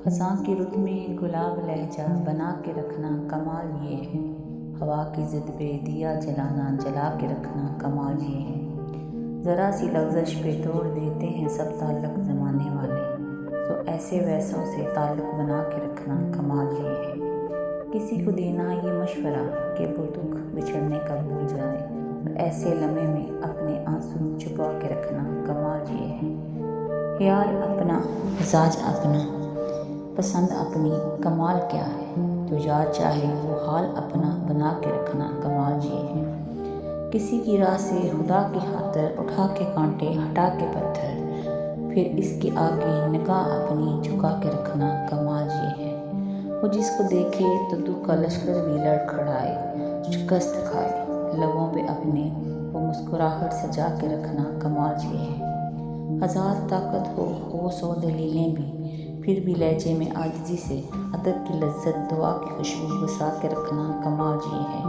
خزاں کی رت میں گلاب لہجہ بنا کے رکھنا کمال یہ ہے، ہوا کی ضد پہ دیا جلانا جلا کے رکھنا کمال یہ ہے، ذرا سی لغزش پہ توڑ دیتے ہیں سب تعلق زمانے والے، تو ایسے ویسوں سے تعلق بنا کے رکھنا کمال یہ ہے، کسی کو دینا یہ مشورہ کہ وہ دکھ بچھڑنے کا بھول جائے، اور ایسے لمحے میں اپنے آنسو چھپا کے رکھنا کمال یہ ہے، خیال اپنا مزاج اپنا پسند اپنی کمال کیا ہے، جو یار چاہے وہ حال اپنا بنا کے رکھنا کمال یہ ہے، کسی کی راہ سے خدا کی خاطر اٹھا کے کانٹے ہٹا کے پتھر، پھر اس کے آگے نگاہ اپنی جھکا کے رکھنا کمال یہ ہے، وہ جس کو دیکھے تو دکھ کا لشکر بھی لڑ کھڑائے، شکست کھائے، لبوں پہ اپنے وہ مسکراہٹ سجا کے رکھنا کمال یہ ہے، ہزار طاقت ہو 100 دلیلیں بھی، پھر بھی لہجے میں عاجزی سے ادب کی لذت دعا کی خوشبو بسا کے رکھنا کمال یہ ہے۔